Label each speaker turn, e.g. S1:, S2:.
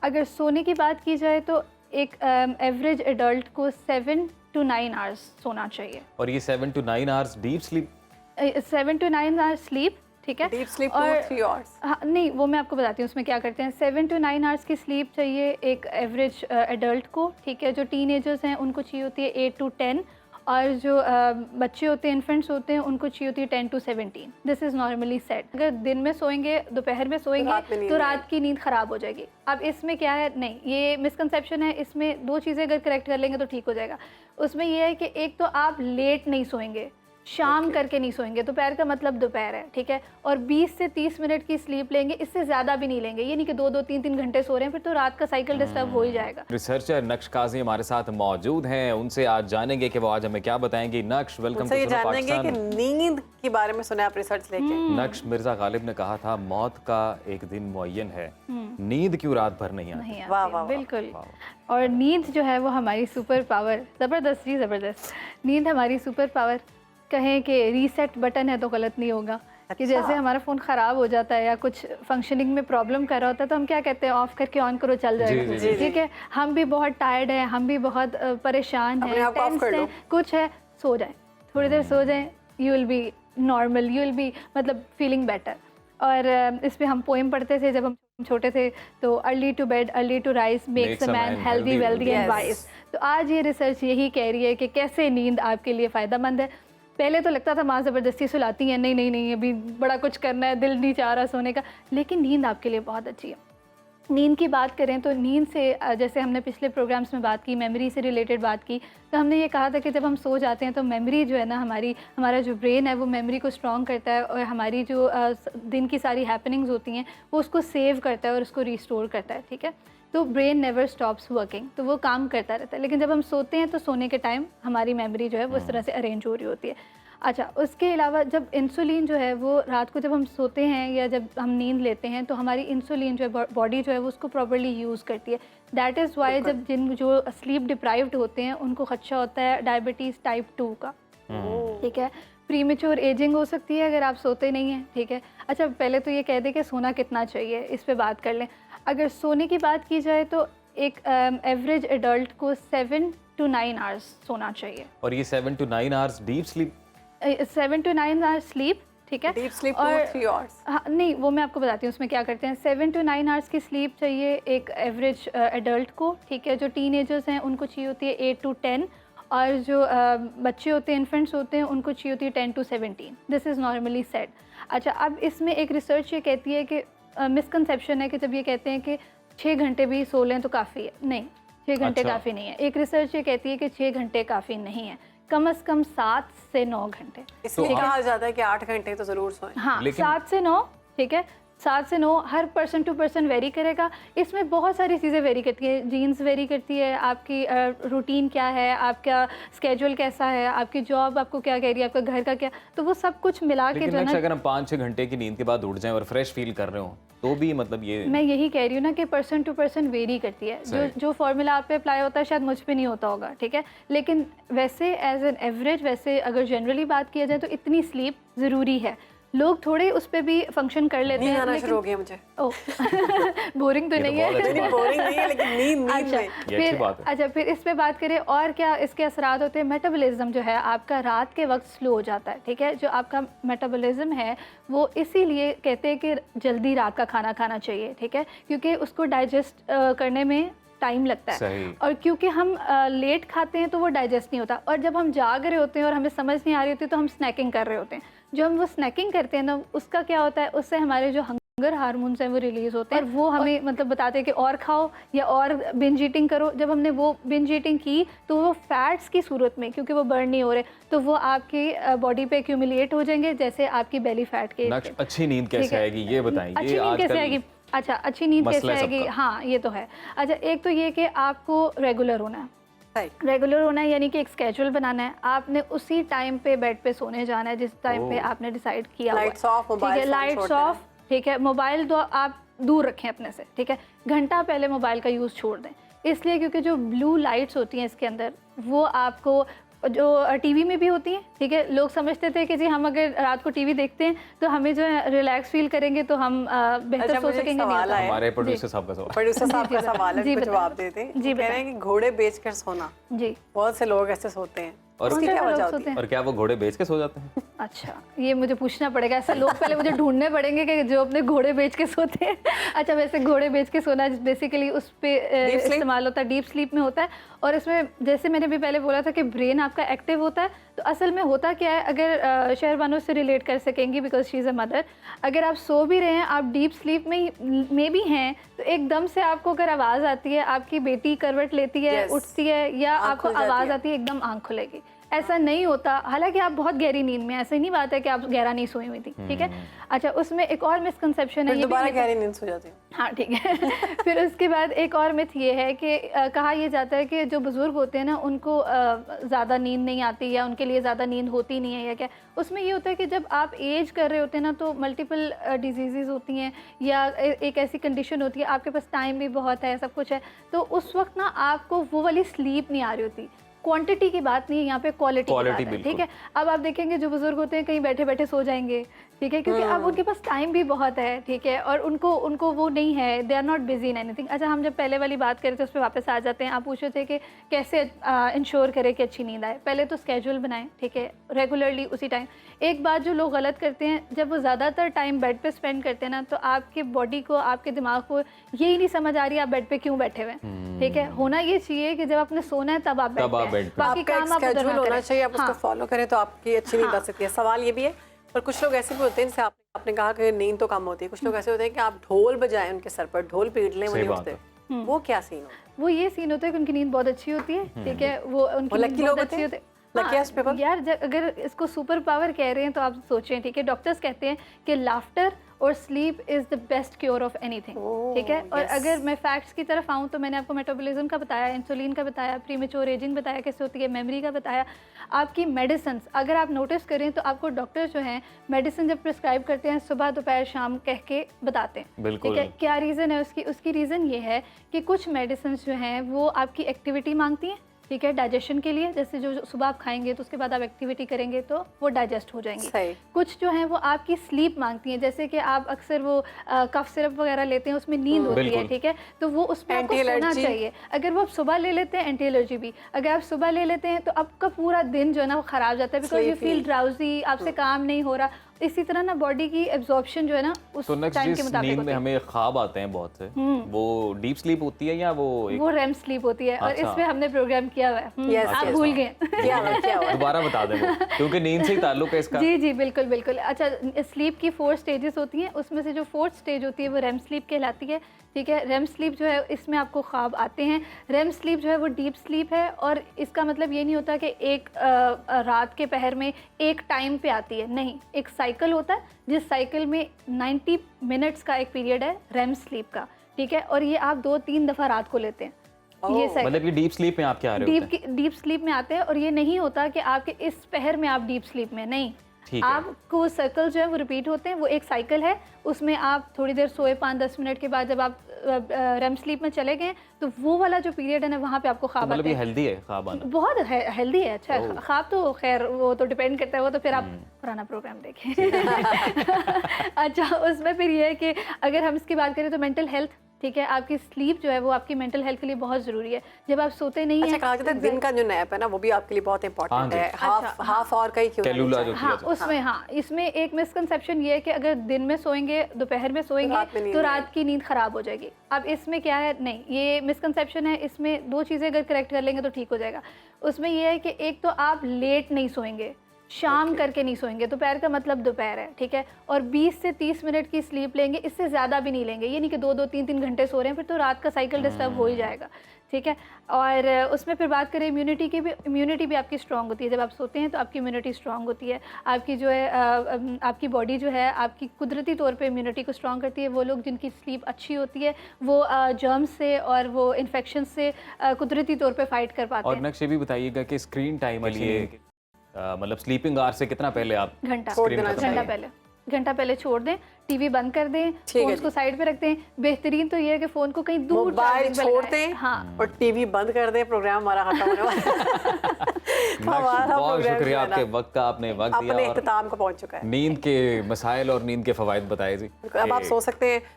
S1: अगर सोने की बात की जाए तो एक एवरेज एडल्ट को 7 to 9 आवर्स सोना चाहिए।
S2: और ये 7 to 9 hours deep sleep?
S1: 7 to 9 hours sleep, ठीक है।
S3: डीप स्लीप
S1: और
S3: 2-3 आवर्स?
S1: हाँ नहीं, वो मैं आपको बताती हूँ उसमें क्या करते हैं। 7 to 9 आवर्स की स्लीप चाहिए एक एवरेज एडल्ट को, ठीक है। जो टीनेजर्स हैं उनको चाहिए होती है 8 to 10, और जो बच्चे होते हैं, इन्फेंट्स होते हैं, उनको चाहिए होती है 10 to 17। This is normally set. अगर दिन में सोएंगे, दोपहर में सोएंगे तो रात की नींद ख़राब हो जाएगी। अब इसमें क्या है, नहीं, ये मिसकंसेप्शन है। इसमें दो चीज़ें अगर करेक्ट कर लेंगे तो ठीक हो जाएगा। उसमें ये है कि एक तो आप लेट नहीं सोएंगे, शाम करके नहीं सोएंगे। दोपहर का मतलब दोपहर है, ठीक है। और 20 से 30 मिनट की स्लीप लेंगे, इससे ज़्यादा भी नहीं लेंगे। ये नहीं कि 2-2, 3-3 घंटे सो रहे हैं, फिर तो रात का साइकिल डिस्टर्ब हो ही जाएगा।
S2: रिसर्चर नक्श काजी हमारे साथ मौजूद हैं, उनसे आज जानेंगे कि वो आज हमें क्या बताएंगे। नक्श, वेलकम टू सुनो पाकिस्तान।
S3: कि नींद के बारे में सुने आप रिसर्च लेके।
S2: नक्श, मिर्जा गालिब ने कहा था मौत का एक दिन मुअय्यन है, नींद क्यों रात भर नहीं आती?
S3: वाह वाह,
S1: बिल्कुल। और नींद जो है वो हमारी सुपर पावर, ज़बरदस्त जी ज़बरदस्त। नींद हमारी सुपर पावर, कहें कि रीसेट बटन है तो गलत नहीं होगा। कि जैसे हमारा फ़ोन ख़राब हो जाता है या कुछ फंक्शनिंग में प्रॉब्लम कर रहा होता है तो हम क्या कहते हैं, ऑफ करके ऑन करो, चल जाएगा, ठीक है। हम भी बहुत टायर्ड हैं, हम भी बहुत परेशान हैं, टेंस हैं, कुछ है, सो जाएं, थोड़ी देर सो जाएं, you will be normal, you will be मतलब फीलिंग बेटर। और इस पर हम पोएम पढ़ते थे जब हम छोटे थे, तो early to bed early to rise makes a man healthy wealthy and wise. तो आज ये रिसर्च यही कह रही है कि कैसे नींद आपके लिए फ़ायदेमंद है। पहले तो लगता था माँ ज़बरदस्ती सुलाती हैं, नहीं नहीं नहीं अभी बड़ा कुछ करना है, दिल नहीं चाह रहा सोने का, लेकिन नींद आपके लिए बहुत अच्छी है। नींद की बात करें तो नींद से, जैसे हमने पिछले प्रोग्राम्स में बात की, मेमोरी से रिलेटेड बात की, तो हमने ये कहा था कि जब हम सो जाते हैं तो मेमोरी जो है ना, हमारा जो ब्रेन है वो मेमोरी को स्ट्रॉन्ग करता है, और हमारी जो दिन की सारी हैपनिंग्स होती हैं वो उसको सेव करता है और उसको रिस्टोर करता है, ठीक है। तो ब्रेन नेवर स्टॉप्स वर्किंग, तो वो काम करता रहता है। लेकिन जब हम सोते हैं तो सोने के टाइम हमारी मेमोरी जो है वो इस तरह से अरेंज हो रही होती है। अच्छा, उसके अलावा जब इंसुलिन जो है वो रात को जब हम सोते हैं या जब हम नींद लेते हैं तो हमारी इंसुलिन जो है बॉडी जो है वो उसको प्रॉपर्ली यूज़ करती है। दैट इज़ वाई जब जो स्लीप डिप्राइव्ड होते हैं उनको खदशा होता है डायबिटीज़ टाइप 2 का, ठीक है। प्रीमेच्योर एजिंग हो सकती है अगर आप सोते नहीं हैं, ठीक है। अच्छा, पहले तो ये कह दें कि सोना कितना चाहिए, इस पे बात कर लें। अगर सोने की बात की जाए तो एक एवरेज एडल्ट को 7 to 9 आवर्स सोना चाहिए।
S2: और ये 7 to 9 hours deep sleep?
S1: 7 to 9 hours sleep, ठीक है।
S3: Deep sleep 2-3 hours?
S1: हाँ नहीं, वो मैं आपको बताती हूँ उसमें क्या करते हैं। 7 to 9 आवर्स की स्लीप चाहिए एक एवरेज एडल्ट को, ठीक है। जो टीनेजर्स हैं उनको चाहिए होती है 8 to 10, और जो बच्चे होते हैं, इन्फेंट्स होते हैं, उनको चाहिए होती है 10 to 17। This is normally set. अच्छा, अब इसमें एक रिसर्च ये कहती है कि मिसकंसेप्शन है कि जब ये कहते हैं कि 6 घंटे भी सो लें तो काफ़ी है, नहीं, 6 घंटे काफ़ी नहीं है। एक रिसर्च ये कहती है कि 6 घंटे काफ़ी नहीं है, कम से कम 7 से 9 घंटे।
S3: इसलिए कहा जाता है कि 8 घंटे तो ज़रूर सोएं।
S1: हाँ, 7 से 9, ठीक है। 7 से 9 हर पर्सन टू पर्सन वेरी करेगा। इसमें बहुत सारी चीज़ें वेरी करती है, जीन्स वेरी करती है, आपकी रूटीन क्या है, आपका स्केड्यूल कैसा है, आपकी जॉब आपको क्या कह रही है, आपका घर का क्या, तो वो सब कुछ मिला के जो है,
S2: अगर हम 5-6 घंटे की नींद के बाद उठ जाएं और फ्रेश फील कर रहे हो तो भी मतलब ये,
S1: मैं यही कह रही हूँ ना कि पर्सन टू पर्सन वेरी करती है। जो फॉर्मूला आप पे अप्लाई होता है शायद मुझ पे नहीं होता होगा, ठीक है। लेकिन वैसे एज एन एवरेज, वैसे अगर जनरली बात किया जाए तो इतनी स्लीप ज़रूरी है। लोग थोड़े उस पर भी फंक्शन कर लेते हैं,
S3: लेकिन शुरू हो गया मुझे।
S1: बोरिंग तो नहीं है,
S3: बोरिंग नहीं है, लेकिन नींद
S1: अच्छा, फिर इस पे बात करें और क्या इसके असरात होते हैं। मेटाबॉलिज्म जो है आपका रात के वक्त स्लो हो जाता है, ठीक है। जो आपका मेटाबॉलिज्म है वो इसीलिए कहते हैं कि जल्दी रात का खाना खाना चाहिए, ठीक है, क्योंकि उसको डाइजेस्ट करने में टाइम लगता है। और क्योंकि हम लेट खाते हैं तो वो डाइजेस्ट नहीं होता, और जब हम जाग रहे होते हैं और हमें समझ नहीं आ रही होती तो हम स्नैकिंग कर रहे होते हैं। जो हम वो स्नैकिंग करते हैं ना, उसका क्या होता है, उससे हमारे जो हंगर हार्मोन्स हैं वो रिलीज़ होते हैं, और वो हमें मतलब बताते हैं कि और खाओ या और बिंज ईटिंग करो। जब हमने वो बिंज ईटिंग की तो वो फैट्स की सूरत में, क्योंकि वो बर्न नहीं हो रहे, तो वो आपकी बॉडी पे एक्यूमुलेट हो जाएंगे, जैसे आपकी बेली फैट के।
S2: अच्छी नींद कैसे आएगी ये बताएं।
S1: अच्छी नींद कैसे आएगी? अच्छा, अच्छी नींद कैसे आएगी? हाँ, ये तो है। अच्छा, एक तो ये कि आपको रेगुलर होना है, रेगुलर होना है, यानी कि एक स्केड्यूल बनाना है। आपने उसी टाइम पे बेड पे सोने जाना है जिस टाइम पे आपने डिसाइड किया हुआ है, ठीक है। लाइट्स ऑफ, ठीक है। मोबाइल तो आप दूर रखें अपने से, ठीक है। घंटा पहले मोबाइल का यूज़ छोड़ दें, इसलिए क्योंकि जो ब्लू लाइट्स होती हैं इसके अंदर वो आपको जो टीवी में भी होती हैं, ठीक है। लोग समझते थे कि जी हम अगर रात को टीवी देखते हैं तो हमें जो है रिलैक्स फील करेंगे तो हम बेहतर सो सकेंगे। नहीं होता।
S2: हमारे प्रोड्यूसर साहब का सवाल,
S3: प्रोड्यूसर साहब का सवाल है,
S1: जी,
S3: कुछ
S1: बताइए।
S3: जवाब देते हैं।
S1: जी,
S3: कह रहे हैं कि घोड़े बेचकर सोना,
S1: जी
S3: बहुत से लोग ऐसे सोते हैं,
S2: और
S3: उसकी
S1: कौन
S3: क्या
S1: से
S3: वजह
S1: लोग
S3: होती
S1: सोते
S3: है?
S1: हैं?
S2: और क्या वो घोड़े बेच के सो जाते हैं?
S1: अच्छा, ये मुझे पूछना पड़ेगा। ऐसे लोग पहले मुझे ढूंढने पड़ेंगे कि जो अपने घोड़े बेच के सोते हैं। अच्छा, वैसे घोड़े बेच के सोना बेसिकली उस पे
S3: Deep sleep?
S1: इस्तेमाल होता है, डीप स्लीप में होता है। और इसमें जैसे मैंने भी पहले बोला था कि ब्रेन आपका एक्टिव होता है, तो असल में होता क्या है, अगर शहरबानो से रिलेट कर सकेंगी because she is a mother, अगर आप सो भी रहे हैं, आप डीप स्लीप में भी हैं, तो एकदम से आपको अगर आवाज़ आती है, आपकी बेटी करवट लेती है,
S3: Yes.
S1: उठती है, या
S3: आँख
S1: आपको
S3: खुल जाती
S1: आवाज़
S3: है।
S1: आती है, एकदम आँख खुलेगी। ऐसा नहीं होता, हालांकि आप बहुत गहरी नींद में, ऐसा ही नहीं बात है कि आप गहरा नहीं सोई हुई थी, ठीक है। अच्छा, उसमें एक और मिसकंसेप्शन है,
S3: फिर
S1: ये भी
S3: दोबारा
S1: मिथ-
S3: गहरी नींद सो जाती है।
S1: हाँ, ठीक है। फिर उसके बाद एक और मिथ ये है कि कहा यह जाता है कि जो बुज़ुर्ग होते हैं ना, उनको ज़्यादा नींद नहीं आती या उनके लिए ज़्यादा नींद होती नहीं है या क्या। उसमें ये होता है कि जब आप एज कर रहे होते हैं ना, तो मल्टीपल डिजीज़ होती हैं या एक ऐसी कंडीशन होती है, आपके पास टाइम भी बहुत है, सब कुछ है, तो उस वक्त ना आपको वो वाली स्लीप नहीं आ रही होती। क्वांटिटी की बात नहीं है यहाँ पे, क्वालिटी की बात है, ठीक है। अब आप देखेंगे जो बुजुर्ग होते हैं कहीं बैठे बैठे सो जाएंगे, ठीक है, क्योंकि अब उनके पास टाइम भी बहुत है, ठीक है, और उनको वो नहीं है, they are not busy in anything. अच्छा, हम जब पहले वाली बात कर रहे थे उस पर वापस आ जाते हैं। आप पूछे थे कि कैसे इंश्योर करें कि अच्छी नींद आए। पहले तो स्केड्यूल बनाएं, ठीक है, रेगुलरली उसी टाइम। एक बात जो लोग गलत करते हैं, जब वो ज़्यादातर टाइम बेड पे स्पेंड करते हैं ना, तो आपके बॉडी को, आपके दिमाग को यही नहीं समझ आ रही आप बेड पे क्यों बैठे हुए हैं, ठीक है। होना ये चाहिए कि जब आपने सोना है तब आप बेड पे हैं। बाकी
S3: आपका
S1: काम आप उधर
S3: स्केड्यूल
S1: ना
S3: होना
S1: करें।
S3: चाहिए, आप उसको
S1: हाँ।
S3: फॉलो करें तो आपकी अच्छी नींद आ सकती है। सवाल ये भी है, पर कुछ लोग ऐसे भी होते हैं, जैसे आपने कहा कि नींद तो कम होती है, कुछ लोग ऐसे होते हैं कि आप ढोल बजाएं उनके सर पर, ढोल पीट लें, वो नहीं उठते। वो क्या सीन होता है?
S1: वो ये सीन होता है कि उनकी नींद बहुत अच्छी होती है, ठीक है, वो उनकी नींद
S3: लकी
S1: बहुत
S3: लोग
S1: अच्छी
S3: होते
S1: होती
S3: हैं?
S1: है।
S3: luckiest people?
S1: यार, अगर इसको सुपर पावर कह रहे हैं तो आप सोचें, ठीक है, डॉक्टर्स कहते हैं कि लाफ्टर और sleep is the best cure of anything, ठीक है। और अगर मैं फैक्ट्स की तरफ आऊँ तो मैंने आपको मेटाबॉलिज्म का बताया, इंसुलिन का बताया, प्रीमेच्योर एजिंग बताया कैसे होती है, मेमोरी का बताया, आपकी मेडिसिन। अगर आप नोटिस करें तो आपको डॉक्टर जो हैं मेडिसिन जब प्रिस्क्राइब करते हैं, सुबह दोपहर शाम कह के बताते हैं, ठीक है। क्या रीज़न है उसकी रीज़न ये है कि कुछ मेडिसिन जो हैं वो आपकी एक्टिविटी मांगती हैं, ठीक है, डाइजेशन के लिए। जैसे जो सुबह आप खाएंगे तो उसके बाद आप एक्टिविटी करेंगे तो वो डाइजेस्ट हो जाएंगी। कुछ जो है वो आपकी स्लीप मांगती हैं, जैसे कि आप अक्सर वो कफ सिरप वगैरह लेते हैं, उसमें नींद होती है, ठीक है, तो वो उसमें आपको सोना चाहिए। अगर वो आप सुबह ले लेते हैं, एंटी एलर्जी भी, अगर आप सुबह ले लेते हैं तो आपका पूरा दिन जो है ना वो ख़राब जाता है, बिकॉज यू फील ड्राउजी, आपसे काम नहीं हो रहा। इसी तरह ना बॉडी की एब्जॉर्प्शन जो है ना उस टाइम के मुताबिक
S2: नींद में हमें ख्वाब आते हैं बहुत से, वो डीप स्लीप होती है या वो
S1: रेम स्लीप होती है। और इसमें हमने प्रोग्राम किया हुआ है, आप भूल गए।
S2: दोबारा बता दें वो, क्योंकि नींद से ही ताल्लुक है इसका।
S1: जी जी, बिल्कुल बिल्कुल। अच्छा, स्लीप की 4 स्टेजेस होती हैं, उसमें से जो 4th स्टेज होती है वो रेम स्लीप कहलाती है, ठीक है। रेम स्लीप जो है इसमें आपको ख्वाब आते हैं। रेम स्लीप जो है वो डीप स्लीप है, और इसका मतलब ये नहीं होता कि एक रात के पहर में एक टाइम पे आती है, नहीं, एक साइकिल होता है जिस साइकिल में 90 मिनट्स का एक पीरियड है रेम स्लीप का, ठीक है। और ये आप 2-3 दफ़ा रात को लेते हैं। ये
S2: मतलब ये डीप स्लीप में आप क्या आ रहे होते हैं?
S1: डीप स्लीप में आते हैं, और ये नहीं होता कि आपके इस पहर में आप डीप स्लीप में, नहीं, आपको सर्कल जो है वो रिपीट होते हैं, वो एक साइकिल है, उसमें आप थोड़ी देर सोए, 5-10 मिनट के बाद जब आप रेम स्लीप में चले गए तो वो वाला जो पीरियड है ना वहाँ पे आपको ख्वाब आते हैं।
S2: मतलब ये हेल्दी है ख्वाब आना?
S1: बहुत हेल्दी है। अच्छा, ख्वाब तो खैर वो तो डिपेंड करता है, वो तो फिर आप पुराना प्रोग्राम देखें। अच्छा, उसमें फिर ये है कि अगर हम इसकी बात करें तो मेंटल हेल्थ, ठीक है, आपकी स्लीप जो है वो आपकी मेंटल हेल्थ के लिए बहुत ज़रूरी है। जब आप सोते नहीं हैं,
S3: कहा जाता है दिन का जो नैप है ना वो भी आपके लिए बहुत इंपॉर्टेंट है, हाफ और कहीं क्यों।
S1: हाँ, उसमें इसमें एक मिसकंसेप्शन ये है कि अगर दिन में सोएंगे, दोपहर में सोएंगे तो रात की नींद ख़राब हो जाएगी। अब इसमें क्या है, नहीं, ये मिसकंसेप्शन है। इसमें 2 चीज़ें अगर करेक्ट कर लेंगे तो ठीक हो जाएगा। उसमें यह है कि एक तो आप लेट नहीं सोएंगे, शाम करके नहीं सोएंगे, दोपहर का मतलब दोपहर है, ठीक है, और 20 से 30 मिनट की स्लीप लेंगे, इससे ज़्यादा भी नहीं लेंगे। ये नहीं कि 2-2, 3-3 घंटे सो रहे हैं, फिर तो रात का साइकिल डिस्टर्ब हो ही जाएगा, ठीक है। और उसमें फिर बात करें इम्यूनिटी की भी, इम्यूनिटी भी आपकी स्ट्रांग होती है। जब आप सोते हैं तो आपकी इम्यूनिटी स्ट्रांग होती है, आपकी जो है आपकी बॉडी जो है आपकी कुदरती तौर पे इम्यूनिटी को स्ट्रांग करती है। वो लोग जिनकी स्लीप अच्छी होती है वो जर्म्स से और वो इन्फेक्शन से कुदरती तौर पे फाइट कर पाते हैं।
S2: और नेक्स्ट ये भी बताइएगा कि स्क्रीन टाइम के लिए मतलब स्लीपिंग आवर से कितना पहले आप
S1: घंटा
S2: स्क्रीन
S1: पहले घंटा पहले छोड़ दें, टीवी बंद कर दें, फोन को साइड पे रख दें। बेहतरीन तो ये है कि फोन को कहीं दूर
S3: मोबाइल छोड़ दें,
S1: हाँ,
S3: और टीवी बंद कर दें, प्रोग्राम हमारा खत्म होने वाला है।
S2: बहुत शुक्रिया आपके वक्त का, आपने वक्त दिया
S3: अपने
S2: और
S3: इख्तिताम को पहुंच चुका है।
S2: नींद के मसाइल और नींद के फवायद बताए जी।
S3: अब आप सो सकते हैं।